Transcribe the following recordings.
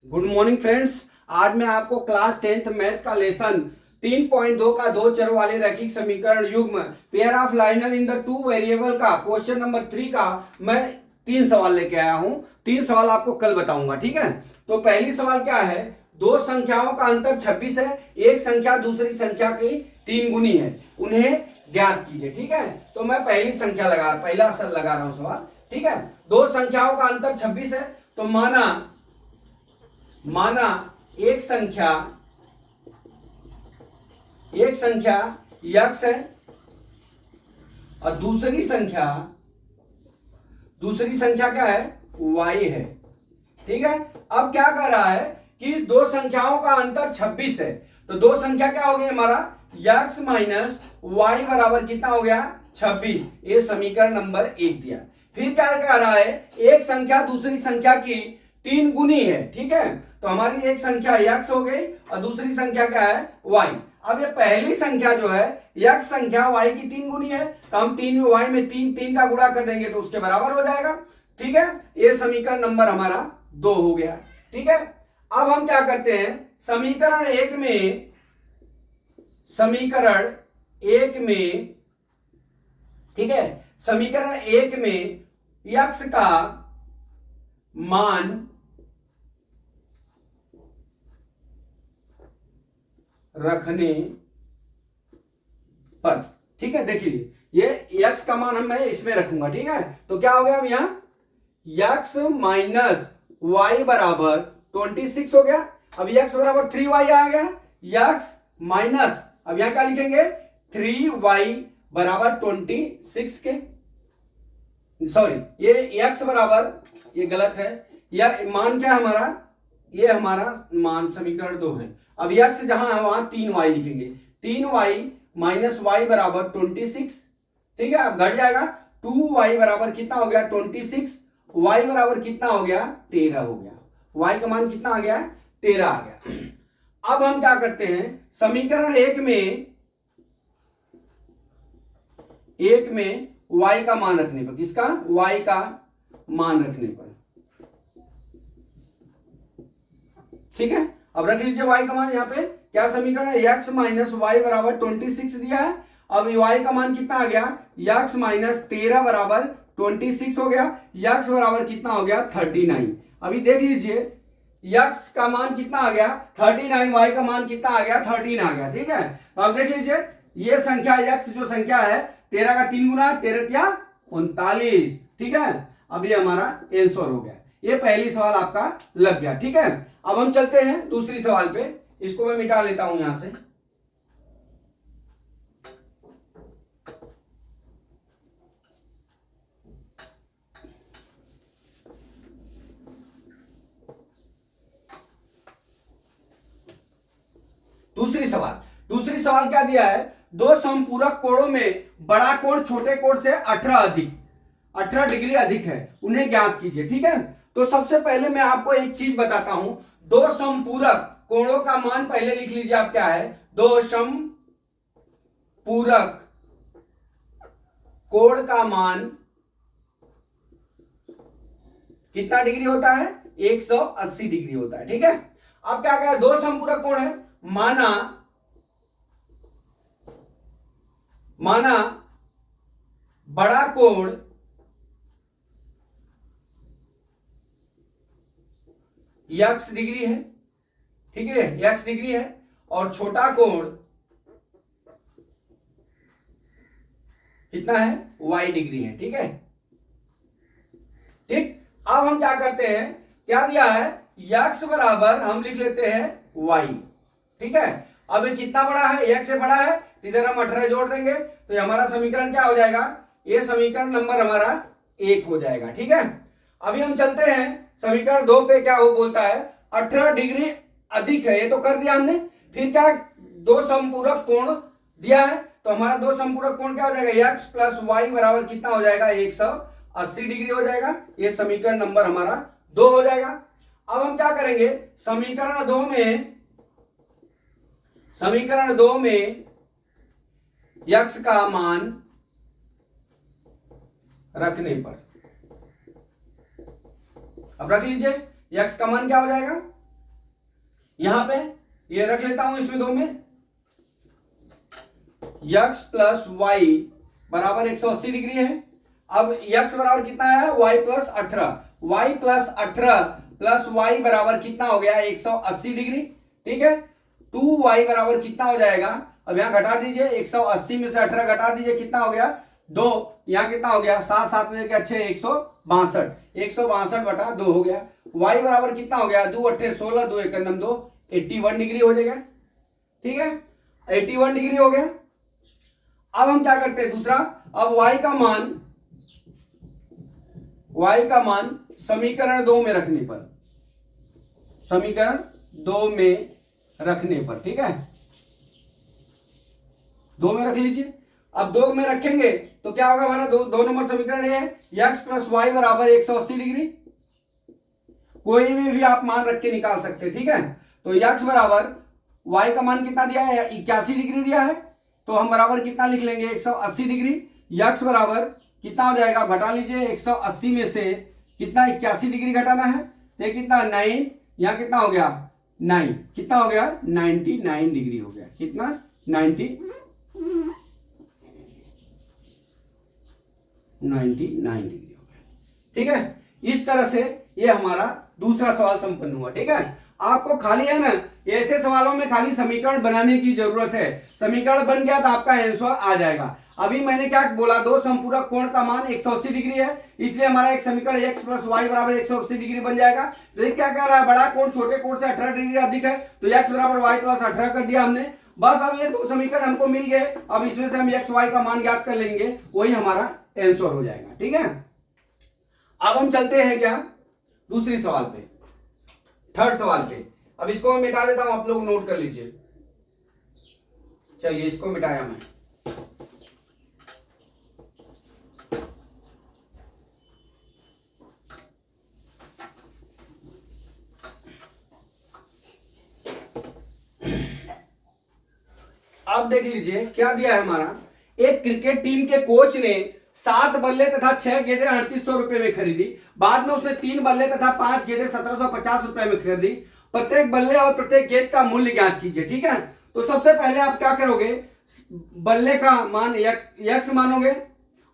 Good morning friends. आज मैं आपको क्लास 10th मैथ का लेसन 3.2 का दो चर वाले रैखिक समीकरण युग्म pair of liner in the two variable का क्वेश्चन नंबर 3 का मैं 3 सवाल लेके आया हूं। 3 सवाल आपको कल बताऊंगा, ठीक है। तो पहली सवाल क्या है, दो संख्याओं का अंतर 26 है, एक संख्या दूसरी संख्या की 3 गुनी है, उन्हें ज्ञात कीजिए, ठीक है। तो मैं पहला सर लगा रहा हूं सवाल, ठीक है। दो संख्याओं का अंतर 26 है, तो माना एक संख्या x है और दूसरी संख्या क्या है, y है, ठीक है। अब क्या कर रहा है कि दो संख्याओं का अंतर 26 है, तो दो संख्या क्या हो गई हमारा x माइनस वाई बराबर कितना हो गया 26। ये समीकरण नंबर 1 दिया। फिर क्या कह रहा है, एक संख्या दूसरी संख्या की 3 गुनी है, ठीक है। तो हमारी एक संख्या x हो गई और दूसरी संख्या क्या है y। अब ये पहली संख्या जो है x संख्या y की 3 गुनी है, तो हम 3 y में 3 का गुणा कर देंगे तो उसके बराबर हो जाएगा, ठीक है। ये समीकरण नंबर हमारा 2 हो गया, ठीक है। अब हम क्या करते हैं, समीकरण एक में ठीक है, समीकरण एक में x का मान रखने पर, ठीक है, देखिए ये x का मान मैं इसमें रखूंगा, ठीक है। तो क्या हो गया, अब यहां x माइनस वाई बराबर 26 हो गया। अब x बराबर 3y आ गया, x माइनस, अब यहां क्या लिखेंगे 3y बराबर 26 के, सॉरी ये x बराबर, ये गलत है, यह मान क्या है हमारा, ये हमारा मान समीकरण 2 है। अब x जहां है वहां 3y लिखेंगे, 3y माइनस वाई बराबर 26, ठीक है। अब घट जाएगा, 2y बराबर कितना हो गया 26, y बराबर कितना हो गया 13 हो गया, y का मान कितना आ गया 13 आ गया। अब हम क्या करते हैं, समीकरण एक में y का मान रखने पर, किसका, y का मान रखने पर, ठीक है। अब रख लीजिए y का मान, यहां पे क्या समीकरण है, x माइनस वाई बराबर 26 दिया है। अब y का मान कितना आ गया, x माइनस 13 बराबर 26 हो गया, x बराबर कितना हो गया 39। अभी देख लीजिए x का मान कितना आ गया 39, y का मान कितना आ गया 13 आ गया, ठीक है। तो अब देख लीजिए ये संख्या x जो संख्या है 13 का 3 गुना, 13 या 39, ठीक है। अब ये हमारा आंसर हो गया, ये पहली सवाल आपका लग गया, ठीक है। अब हम चलते हैं दूसरी सवाल पे, इसको मैं मिटा लेता हूं यहां से। दूसरी सवाल क्या दिया है, दो समपूरक कोणों में बड़ा कोण छोटे कोण से 18 डिग्री अधिक है, उन्हें ज्ञात कीजिए, ठीक है। तो सबसे पहले मैं आपको एक चीज बताता हूं, दो समपूरक कोणों का मान पहले लिख लीजिए आप, क्या है, दो समपूरक कोण का मान कितना डिग्री होता है 180 डिग्री होता है, ठीक है। अब क्या कहा, दो समपूरक कोण है, माना बड़ा कोण x डिग्री है, ठीक है, x डिग्री है, और छोटा कोण कितना है y डिग्री है, ठीक है। ठीक, अब हम क्या करते हैं, क्या दिया है x बराबर हम लिख लेते हैं y, ठीक है। अब ये कितना बड़ा है, x से बड़ा है, इधर हम 18 जोड़ देंगे तो ये हमारा समीकरण क्या हो जाएगा, ये समीकरण नंबर हमारा 1 हो जाएगा, ठीक है। अभी हम चलते हैं समीकरण 2 पे, क्या वो बोलता है 18 डिग्री अधिक है, ये तो कर दिया हमने। फिर क्या, दो समपूरक कोण दिया है, तो हमारा दो समपूरक कोण क्या हो जाएगा, x प्लस वाई बराबर कितना हो जाएगा 180 डिग्री हो जाएगा, ये समीकरण नंबर हमारा 2 हो जाएगा। अब हम क्या करेंगे, समीकरण 2 में x का मान रखने पर, अब रख लीजिए x का मान क्या हो जाएगा यहां पे ये रख लेता हूं इसमें दो में, x प्लस वाई बराबर 180 डिग्री है। अब x बराबर कितना है, y plus 18, y plus 18 plus y बराबर कितना हो गया 180 डिग्री। ठीक है, 2y बराबर कितना हो जाएगा, अब यहां घटा दीजिए, 180 में से 18 घटा दीजिए, कितना हो गया 2, यहां कितना हो गया 7 7 में क्या 6, 162, 162 बटा 2 हो गया। y बराबर कितना हो गया 2 अट्ठे 16, 2 1 2, 81 डिग्री हो जाएगा। ठीक है, 81 डिग्री हो गया। अब हम क्या करते हैं दूसरा, अब y का मान समीकरण 2 में रखने पर, समीकरण 2 में रखने पर, ठीक है 2 में रख लीजिए। अब 2 में रखेंगे तो क्या होगा हमारा, दो नंबर समीकरण ये है, x प्लस वाई बराबर 180 डिग्री, कोई भी आप मान रख के निकाल सकते हैं। ठीक है, तो x बराबर y का मान कितना दिया है 81 डिग्री दिया है, तो हम बराबर कितना लिख लेंगे 180 डिग्री। x बराबर कितना हो जाएगा, घटा लीजिए, 180 में से कितना 81 डिग्री घटाना है, तो कितना 9, यहां कितना हो गया 9, कितना हो गया 99 डिग्री हो गया, कितना 99 डिग्री हो गया। ठीक है, इस तरह से ये हमारा दूसरा सवाल संपन्न हुआ। ठीक है, आपको खाली है ना ऐसे सवालों में खाली समीकरण बनाने की जरूरत है, समीकरण बन गया तो आपका आंसर आ जाएगा। अभी मैंने क्या बोला, दो समपूरक कोण का मान 180 डिग्री है, इसलिए हमारा एक समीकरण x प्लस वाई बराबर 180 डिग्री बन जाएगा। लेकिन क्या कह रहा है, बड़ा कोण छोटे कोण से 18 डिग्री अधिक है, तो x बराबर वाई प्लस 18 कर दिया हमने। बस अब ये दो समीकरण हमको मिल गए, अब इसमें से हम x y का मान ज्ञात कर लेंगे, वही हमारा आंसर हो जाएगा। ठीक है, अब हम चलते हैं क्या दूसरी सवाल पे, थर्ड सवाल पे। अब इसको मैं मिटा देता हूं, आप लोग नोट कर लीजिए। चलिए इसको मिटाया मैं। अब देख लीजिए क्या दिया है हमारा, एक क्रिकेट टीम के कोच ने 7 बल्ले तथा 6 गेंदें 3800 रुपए में खरीदी, बाद में उसने 3 बल्ले तथा 5 गेंदें 1750 रुपए में खरीदी, प्रत्येक बल्ले और प्रत्येक गेंद का मूल्य ज्ञात कीजिए। ठीक है, तो सबसे पहले आप क्या करोगे, बल्ले का मान x मानोगे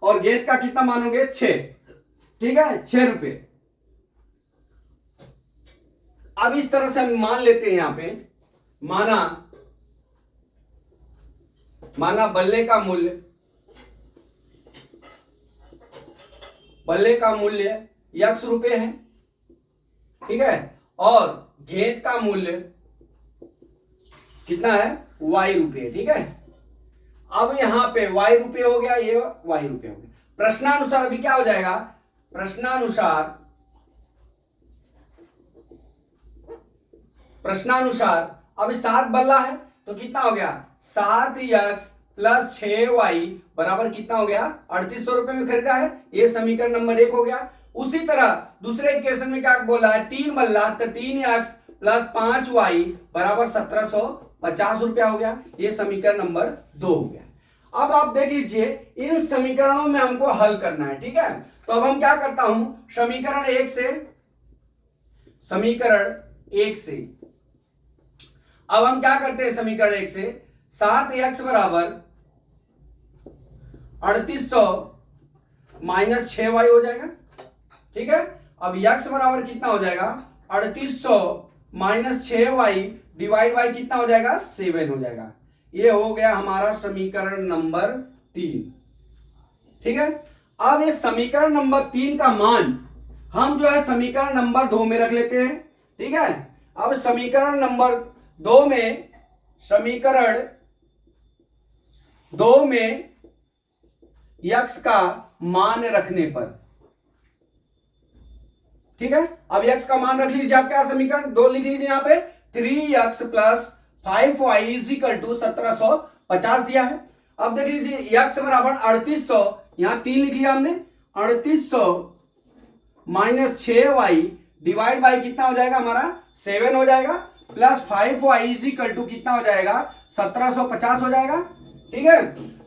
और गेंद का कितना मानोगे 6, ठीक है 6 रुपए। अब इस तरह से हम मान लेते हैं, यहां पे माना बल्ले का मूल्य x रुपए है, ठीक है, और गेंद का मूल्य कितना है y रुपए। ठीक है, अब यहां पे y रुपए हो गया, ये y रुपए हो गया। प्रश्नानुसार अभी क्या हो जाएगा, प्रश्नानुसार अब 7 बल्ला है तो कितना हो गया 7x प्लस 6y बराबर कितना हो गया 3800 रुपए में खरीदा है, ये समीकरण नंबर 1 हो गया। उसी तरह दूसरे इक्वेशन में क्या बोला है, 3 बल्ला तो 3x प्लस 5y बराबर 1750 रुपया हो गया, ये समीकरण नंबर 2 हो गया। अब आप देख लीजिए इन समीकरणों में हमको हल करना है। ठीक है, तो अब हम क्या करता हूं, समीकरण 1 से अब हम क्या करते हैं, समीकरण 1 से 7x बराबर 3800 माइनस 6y हो जाएगा। ठीक है, अब x बराबर कितना हो जाएगा 3800 माइनस 6y डिवाइड बाई कितना हो जाएगा 7 हो जाएगा, ये हो गया हमारा समीकरण नंबर 3। ठीक है, अब ये समीकरण नंबर 3 का मान हम जो है समीकरण नंबर 2 में रख लेते हैं। ठीक है, अब समीकरण नंबर 2 में x का मान रखने पर, ठीक है, अब x का मान रख लीजिए, आप क्या समीकरण 2 लिख लीजिए, यहां पे 3x plus 5y is equal to 1750 दिया है। अब देख लीजिए x बराबर 3800, यहां 3 लिख लिया हमने, 3800 माइनस 6y डिवाइड बाई कितना हो जाएगा हमारा 7 हो जाएगा, plus 5y is equal to कितना हो जाएगा 1750 हो जाएगा। ठीक है,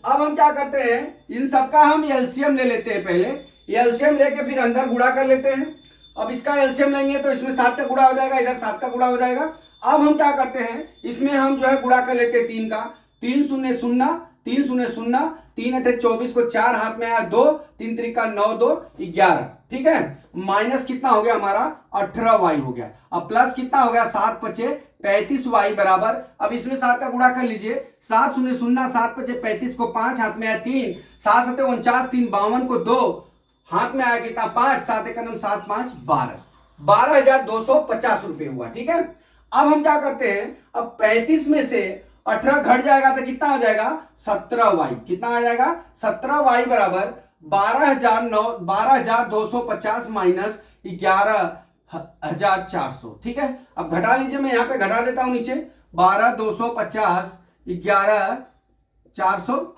अब हम क्या करते हैं, इन सबका हम एलसीएम ले लेते हैं, पहले एलसीएम लेके फिर अंदर गुणा कर लेते हैं। अब इसका एलसीएम लेंगे तो इसमें 7 का गुणा हो जाएगा, इधर 7 का गुणा हो जाएगा। अब हम क्या करते हैं, इसमें हम जो है गुणा कर लेते हैं 3 का, 3 शून्य शून्य, 3 शून्य शून्य, 3 अठे 24 को 4 हाथ में आया 2, 3 त्रिका 9, 2 11, ठीक है। माइनस कितना हो गया हमारा 18y हो गया। अब प्लस कितना हो गया 7 पचे 35y बराबर, अब इसमें 7 का गुणा कर लीजिए, 7 शून्य शून्य, 7 पचे 35 को 5 हाथ में आया 3, 7 सते 49, 3 52 को 2 हाथ में आया कितना 5, 7 एक 7 5 12, 12,250 रुपए हुआ, ठीक है। अब हम क्या करते हैं, अब 35 में से 18 घट जाएगा तो कितना हो जाएगा 17y, कितना आ जाएगा 17y बराबर 12,250 माइनस 11,400, ठीक है। अब घटा लीजिए, मैं यहां पे घटा देता हूं नीचे, 12,250 11,400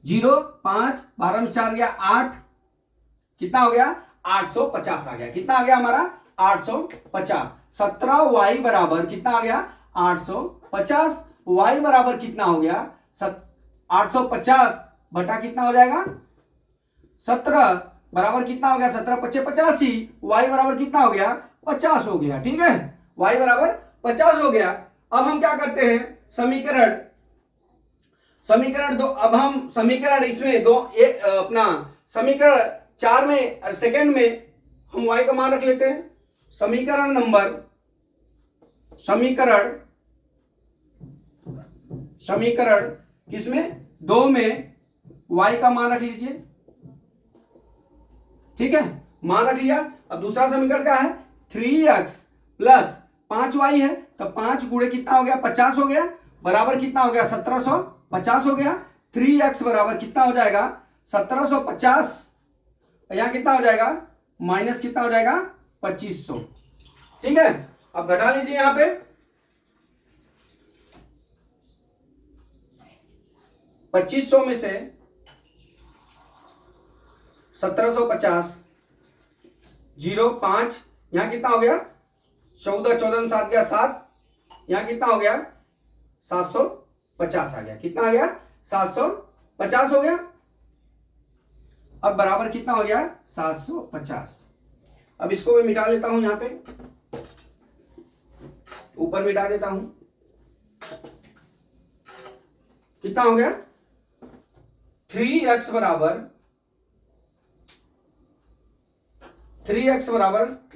0 5 12 में 4 गया 8, कितना हो गया 850 आ गया, कितना आ गया हमारा 850। 17y बराबर कितना आ गया 850, y बराबर कितना हो गया 850 बटा कितना हो जाएगा 17 बराबर कितना हो गया 17 पचे 85, y बराबर कितना हो गया 50 हो गया, ठीक है। y बराबर 50 हो गया। अब हम क्या करते हैं, समीकरण दो, अब हम समीकरण इसमें दो अपना समीकरण 4 में सेकंड में हम y का मान रख लेते हैं। समीकरण किसमें 2 में y का मान रख लीजिए, ठीक है, मान रख लिया। अब दूसरा समीकरण क्या है 3x प्लस 5y है, तो 5 गुणे कितना हो गया 50 हो गया, बराबर कितना हो गया 1750 हो गया। 3x बराबर कितना हो जाएगा 1750, यहां कितना हो जाएगा माइनस कितना हो जाएगा 2500, ठीक है। अब घटा लीजिए, यहां पे 2500 में से 1750 0 5, यहां कितना हो गया 14, 14 में 7 गया 7, यहां कितना हो गया 750 आ गया, कितना आ गया 750 हो गया। अब बराबर कितना हो गया 750। अब इसको मैं मिटा लेता हूं, यहां पे ऊपर मिटा देता हूं, कितना हो गया 3x बराबर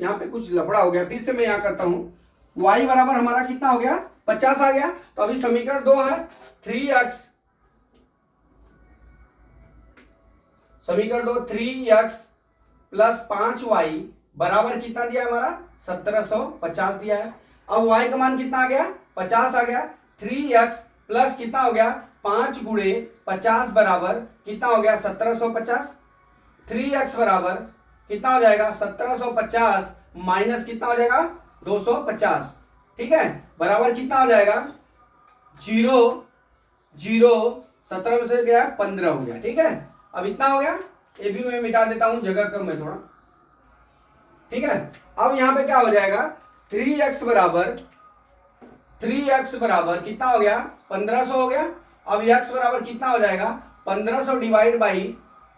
यहां पे कुछ लफड़ा हो गया, फिर से मैं यहां करता हूं, y बराबर हमारा कितना हो गया 50 आ गया। तो अभी समीकरण 2 है 3x, समीकरण 2 3x प्लस 5y बराबर कितना दिया हमारा 1750 दिया है। अब y का मान कितना आ गया 50 आ गया। 3x प्लस कितना हो गया 5 गुणे 50 बराबर कितना हो गया 1750। 3x बराबर कितना हो जाएगा 1750 माइनस कितना हो जाएगा 250, ठीक है, बराबर कितना हो जाएगा 0 0 17 में से गया 15 हो गया, ठीक है। अब इतना हो गया, ये भी मैं मिटा देता हूं, जगह कम है थोड़ा, ठीक है। अब यहां पे क्या हो जाएगा 3x बराबर कितना हो गया 1500 हो गया। अब x बराबर कितना हो जाएगा 1500 डिवाइड बाई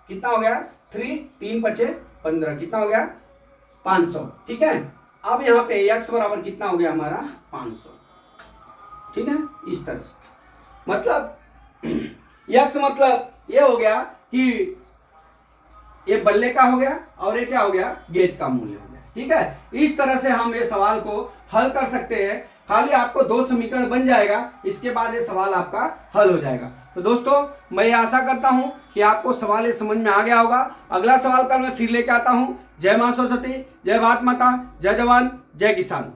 कितना हो गया 3 3 पचे 15, कितना हो गया 500, ठीक है। अब यहां पे x बराबर कितना हो गया हमारा 500, ठीक है। इस तरह से मतलब x मतलब ये हो गया कि ये बल्ले का हो गया और ये क्या हो गया गेंद का मूल्य हो गया, ठीक है। इस तरह से हम ये सवाल को हल कर सकते हैं। खाली आपको 2 समीकरण बन जाएगा, इसके बाद ये सवाल आपका हल हो जाएगा। तो दोस्तों मैं ये आशा करता हूं कि आपको सवाल ये समझ में आ गया होगा। अगला सवाल कल मैं फिर लेके आता हूं। जय मां सरस्वती, जय भारत माता, जय जवान, जय किसान।